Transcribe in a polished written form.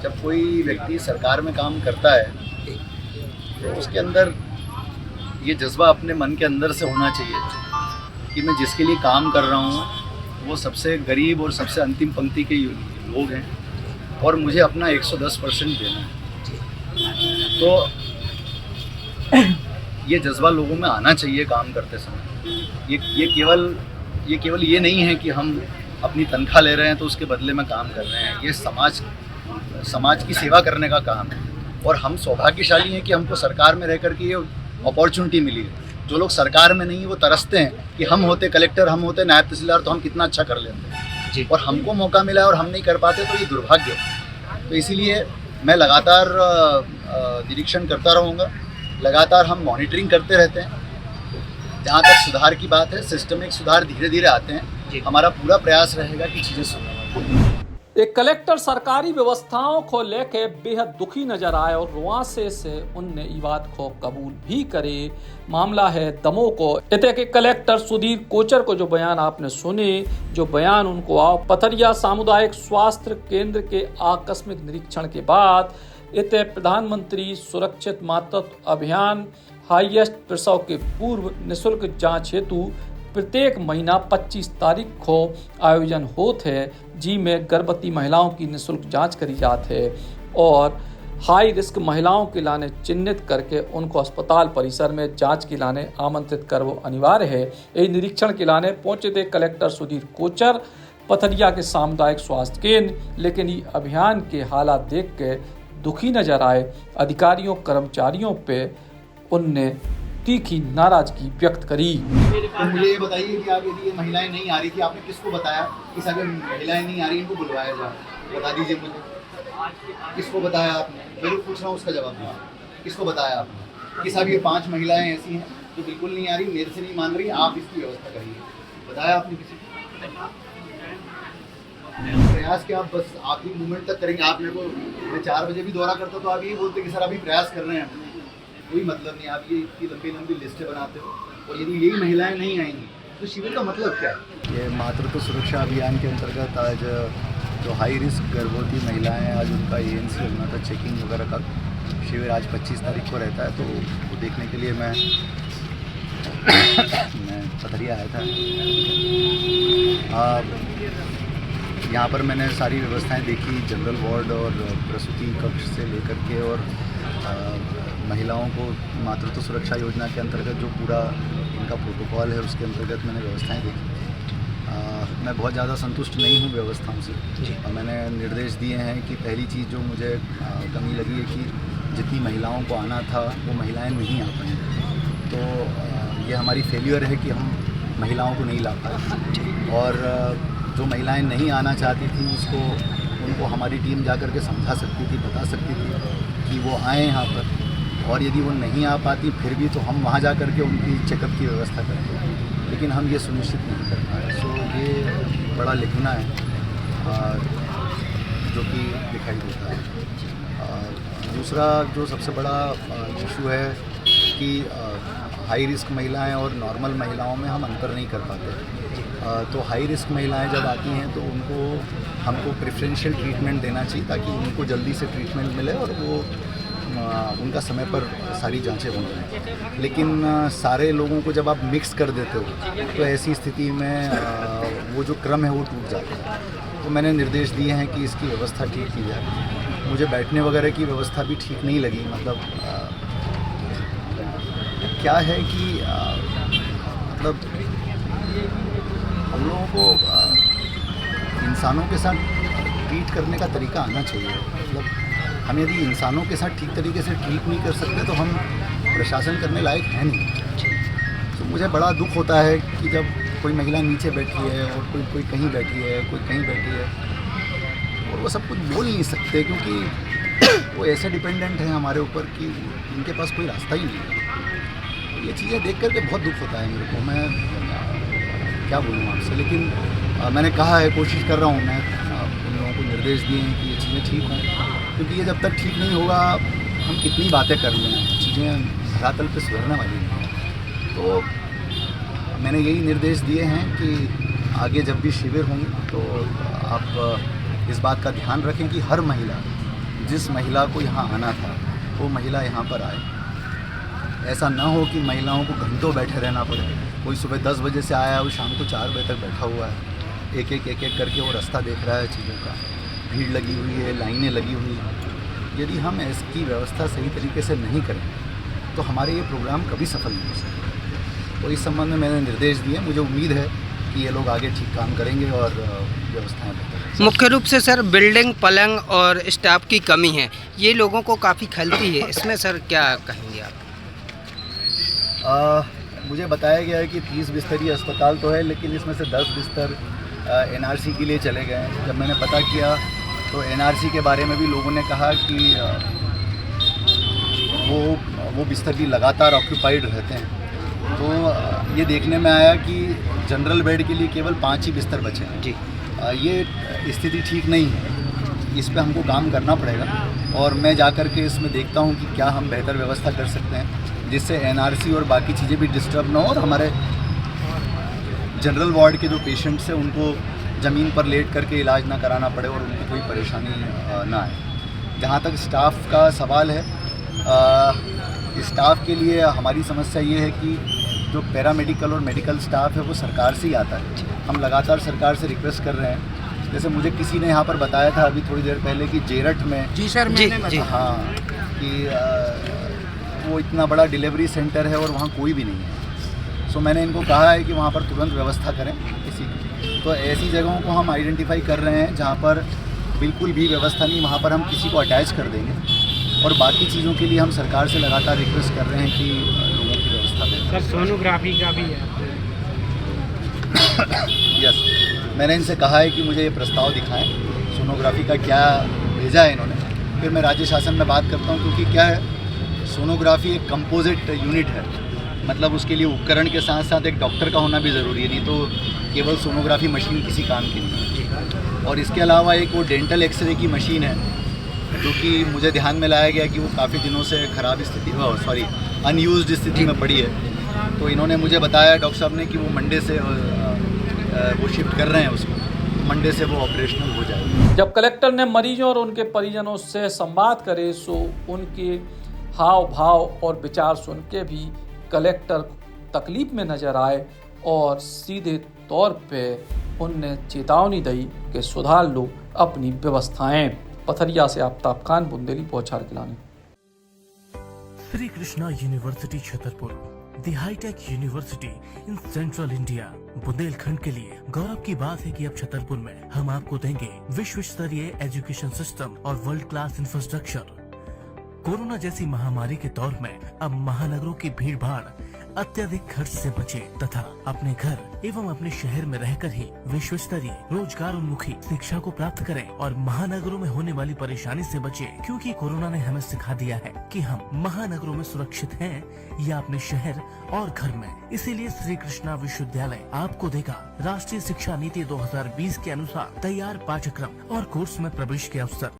जब कोई व्यक्ति सरकार में काम करता है तो उसके अंदर ये जज्बा अपने मन के अंदर से होना चाहिए कि मैं जिसके लिए काम कर रहा हूँ वो सबसे गरीब और सबसे अंतिम पंक्ति के लोग हैं और मुझे अपना 110% देना है। तो ये जज्बा लोगों में आना चाहिए काम करते समय। ये केवल ये नहीं है कि हम अपनी तनख्वाह ले रहे हैं तो उसके बदले में काम कर रहे हैं। ये समाज की सेवा करने का काम है और हम सौभाग्यशाली हैं कि हमको सरकार में रह कर के ये अपॉर्चुनिटी मिली है। जो लोग सरकार में नहीं वो तरसते हैं कि हम होते कलेक्टर, हम होते नायब तहसीलदार तो हम कितना अच्छा कर लेते और हमको मौका मिला है और हम नहीं कर पाते, तो ये दुर्भाग्य है। तो इसीलिए मैं लगातार निरीक्षण करता रहूँगा, लगातार हम मॉनिटरिंग करते रहते हैं। जहाँ तक सुधार की बात है, सिस्टमिक सुधार धीरे धीरे आते हैं। हमारा पूरा प्रयास रहेगा कि चीज़ें सुधारें। एक कलेक्टर सरकारी व्यवस्थाओं को लेकर बेहद दुखी नजर आए और रुआंसे से उनने ये बात को कबूल भी करे। मामला है दमोह को। इतने के कलेक्टर सुधीर कोचर को जो बयान आपने सुने, जो बयान उनको आओ पथरिया सामुदायिक स्वास्थ्य केंद्र के आकस्मिक निरीक्षण के बाद इतने प्रधानमंत्री सुरक्षित मातृत्व अभियान हाईएस्ट प्रसव के पूर्व निःशुल्क जांच हेतु प्रत्येक महीना 25 तारीख को आयोजन होते है, जी में गर्भवती महिलाओं की निःशुल्क जांच करी जाती है और हाई रिस्क महिलाओं के लाने चिन्हित करके उनको अस्पताल परिसर में जांच के लाने आमंत्रित कर वो अनिवार्य है। यही निरीक्षण के लाने पहुंचे थे कलेक्टर सुधीर कोचर पथरिया के सामुदायिक स्वास्थ्य केंद्र। लेकिन ये अभियान के हालात देख के दुखी नजर आए। अधिकारियों कर्मचारियों पे उनने तीखी नाराजगी व्यक्त करी। तो मुझे ये बताइए कि आप यदि ये महिलाएं नहीं आ रही थी, आपने किसको बताया कि साहब महिलाएं नहीं आ रही, इनको बुलवाया जाए? बता दीजिए मुझे, किसको बताया आपने? मैं पूछ रहा हूँ, उसका जवाब दीजिए। किसको बताया आपने कि साहब ये 5 महिलाएं ऐसी हैं जो बिल्कुल नहीं आ रही, मेरे से नहीं मान रही, आप इसकी व्यवस्था करिए? बताया आपने किसी को? प्रयास क्या आप बस आखिरी मूवमेंट तक करेंगे? आप मेरे को, मैं 4 बजे भी दौरा करता तो आप यही बोलते कि सर अभी प्रयास कर रहे हैं। कोई मतलब नहीं, आप ये इतनी लंबी लंबी लिस्टें बनाते हो और यदि यही महिलाएं नहीं आएंगी तो शिविर का मतलब क्या है? ये मातृत्व सुरक्षा अभियान के अंतर्गत आज जो हाई रिस्क गर्भवती महिलाएं हैं, आज उनका ANC होना था, चेकिंग वगैरह का शिविर आज 25 तारीख को रहता है। तो वो देखने के लिए मैं पथरिया आया था। यहाँ पर मैंने सारी व्यवस्थाएं देखी, जनरल वार्ड और प्रसूति कक्ष से लेकर के और महिलाओं को मातृत्व सुरक्षा योजना के अंतर्गत जो पूरा इनका प्रोटोकॉल है उसके अंतर्गत मैंने व्यवस्थाएं देखी। मैं बहुत ज़्यादा संतुष्ट नहीं हूँ व्यवस्थाओं से और मैंने निर्देश दिए हैं कि पहली चीज़ जो मुझे कमी लगी है कि जितनी महिलाओं को आना था वो महिलाएं नहीं आ पाई। तो ये हमारी फेलियर है कि हम महिलाओं को नहीं ला पाए और जो महिलाएं नहीं आना चाहती थी उनको हमारी टीम जाकर के समझा सकती थी, बता सकती थी कि वो आएँ यहाँ पर, और यदि वो नहीं आ पाती फिर भी तो हम वहाँ जा कर के उनकी चेकअप की व्यवस्था करते हैं, लेकिन हम ये सुनिश्चित नहीं कर पाए। सो ये बड़ा लिखना है जो कि दिखाई देता है। दूसरा जो सबसे बड़ा इशू है कि हाई रिस्क महिलाएं और नॉर्मल महिलाओं में हम अंतर नहीं कर पाते। तो हाई रिस्क महिलाएं जब आती हैं तो हमको प्रेफरेंशियल ट्रीटमेंट देना चाहिए ताकि उनको जल्दी से ट्रीटमेंट मिले और वो उनका समय पर सारी जांचें हो जाएँ। लेकिन सारे लोगों को जब आप मिक्स कर देते हो तो ऐसी स्थिति में वो जो क्रम है वो टूट जाता है। तो मैंने निर्देश दिए हैं कि इसकी व्यवस्था ठीक की जाए। मुझे बैठने वगैरह की व्यवस्था भी ठीक नहीं लगी। मतलब क्या है कि मतलब हम लोगों को इंसानों के साथ ट्रीट करने का तरीका आना चाहिए। मतलब हम यदि इंसानों के साथ ठीक तरीके से ट्रीट नहीं कर सकते तो हम प्रशासन करने लायक हैं नहीं। तो मुझे बड़ा दुख होता है कि जब कोई महिला नीचे बैठी है और कोई कहीं बैठी है, कोई कहीं बैठी है और वो सब कुछ बोल नहीं सकते क्योंकि वो ऐसे डिपेंडेंट हैं हमारे ऊपर कि उनके पास कोई रास्ता ही नहीं है। ये चीज़ें देख कर के बहुत दुख होता है मेरे को। मैं क्या बोलूँ आपसे, लेकिन मैंने कहा है, कोशिश कर रहा हूँ मैं, उन लोगों को निर्देश दिए हैं कि ये चीज़ें ठीक हों, क्योंकि ये जब तक ठीक नहीं होगा हम कितनी बातें कर लें, चीज़ें धरातल पे सुधरने वाली नहीं। तो मैंने यही निर्देश दिए हैं कि आगे जब भी शिविर होंगे तो आप इस बात का ध्यान रखें कि हर महिला जिस महिला को यहाँ आना था वो महिला यहाँ पर आए। ऐसा ना हो कि महिलाओं को घंटों बैठे रहना पड़े। कोई सुबह 10 बजे से आया है, वो शाम को 4 बजे तक बैठा हुआ है। एक एक करके वो रास्ता देख रहा है चीज़ों का। भीड़ लगी हुई है, लाइनें लगी हुई हैं। यदि हम इसकी व्यवस्था सही तरीके से नहीं करें तो हमारे ये प्रोग्राम कभी सफल नहीं हो सकते। तो इस संबंध में मैंने निर्देश दिए। मुझे उम्मीद है कि ये लोग आगे ठीक काम करेंगे और व्यवस्थाएं बेहतर। मुख्य रूप से सर बिल्डिंग, पलंग और स्टाफ की कमी है, ये लोगों को काफ़ी खलती है। इसमें सर क्या कहेंगे आप? मुझे बताया गया है कि 30 बिस्तरी अस्पताल तो है, लेकिन इसमें से 10 बिस्तर एनआरसी के लिए चले गए हैं। जब मैंने पता किया तो एनआरसी के बारे में भी लोगों ने कहा कि वो बिस्तर भी लगातार ऑक्यूपाइड रहते हैं। तो ये देखने में आया कि जनरल बेड के लिए केवल 5 ही बिस्तर बचे हैं। जी, ये स्थिति ठीक नहीं है। इस पे हमको काम करना पड़ेगा और मैं जा कर के इसमें देखता हूँ कि क्या हम बेहतर व्यवस्था कर सकते हैं जिससे एनआरसी और बाकी चीज़ें भी डिस्टर्ब ना हो और हमारे जनरल वार्ड के जो पेशेंट्स हैं उनको ज़मीन पर लेट करके इलाज ना कराना पड़े और उनको कोई परेशानी ना आए। जहाँ तक स्टाफ का सवाल है, स्टाफ के लिए हमारी समस्या ये है कि जो पैरामेडिकल और मेडिकल स्टाफ है वो सरकार से ही आता है। हम लगातार सरकार से रिक्वेस्ट कर रहे हैं। जैसे मुझे किसी ने यहाँ पर बताया था अभी थोड़ी देर पहले कि जेरठ में, जी सर, जी हाँ, कि वो इतना बड़ा डिलीवरी सेंटर है और वहाँ कोई भी नहीं है। सो मैंने इनको कहा है कि वहाँ पर तुरंत व्यवस्था करें किसी की। तो ऐसी जगहों को हम आइडेंटिफाई कर रहे हैं जहाँ पर बिल्कुल भी व्यवस्था नहीं, वहाँ पर हम किसी को अटैच कर देंगे। और बाकी चीज़ों के लिए हम सरकार से लगातार रिक्वेस्ट कर रहे हैं कि लोगों की व्यवस्था दें। सर सोनोग्राफी का भी है। यस, मैंने इनसे कहा है कि मुझे ये प्रस्ताव दिखाएं सोनोग्राफी का, क्या भेजा है इन्होंने, फिर मैं राज्य शासन में बात करता हूँ। क्योंकि क्या है, सोनोग्राफी एक कंपोजिट यूनिट है, मतलब उसके लिए उपकरण के साथ साथ एक डॉक्टर का होना भी ज़रूरी है, नहीं तो केवल सोनोग्राफी मशीन किसी काम की नहीं है। और इसके अलावा एक वो डेंटल एक्सरे की मशीन है जो कि मुझे ध्यान में लाया गया कि वो काफ़ी दिनों से ख़राब स्थिति, अनयूज्ड स्थिति में पड़ी है। तो इन्होंने मुझे बताया डॉक्टर साहब ने कि वो मंडे से वो शिफ्ट कर रहे हैं उसको, मंडे से वो ऑपरेशनल हो जाएगा। जब कलेक्टर ने मरीजों और उनके परिजनों से संवाद करे सो उनके हाव भाव और विचार सुन के भी कलेक्टर तकलीफ में नजर आए और सीधे तौर पे उनने चेतावनी दी कि सुधार लो अपनी व्यवस्थाएं। पथरिया से आफ्ताब खान, बुंदेली पहुंचा खिलाने। Shri Krishna university Chhatarpur, the hitech university in central India. Bundelkhand के लिए गौरव की बात है कि अब छतरपुर में हम आपको देंगे विश्व स्तरीय एजुकेशन सिस्टम और वर्ल्ड क्लास इंफ्रास्ट्रक्चर। कोरोना जैसी महामारी के दौर में अब महानगरों की भीड़ भाड़, अत्यधिक खर्च से बचे तथा अपने घर एवं अपने शहर में रहकर ही विश्व स्तरीय रोजगार उन्मुखी शिक्षा को प्राप्त करें और महानगरों में होने वाली परेशानी से बचे। क्योंकि कोरोना ने हमें सिखा दिया है कि हम महानगरों में सुरक्षित हैं या अपने शहर और घर में। इसीलिए श्री कृष्णा विश्वविद्यालय आपको देगा राष्ट्रीय शिक्षा नीति 2020 के अनुसार तैयार पाठ्यक्रम और कोर्स में प्रवेश के अवसर।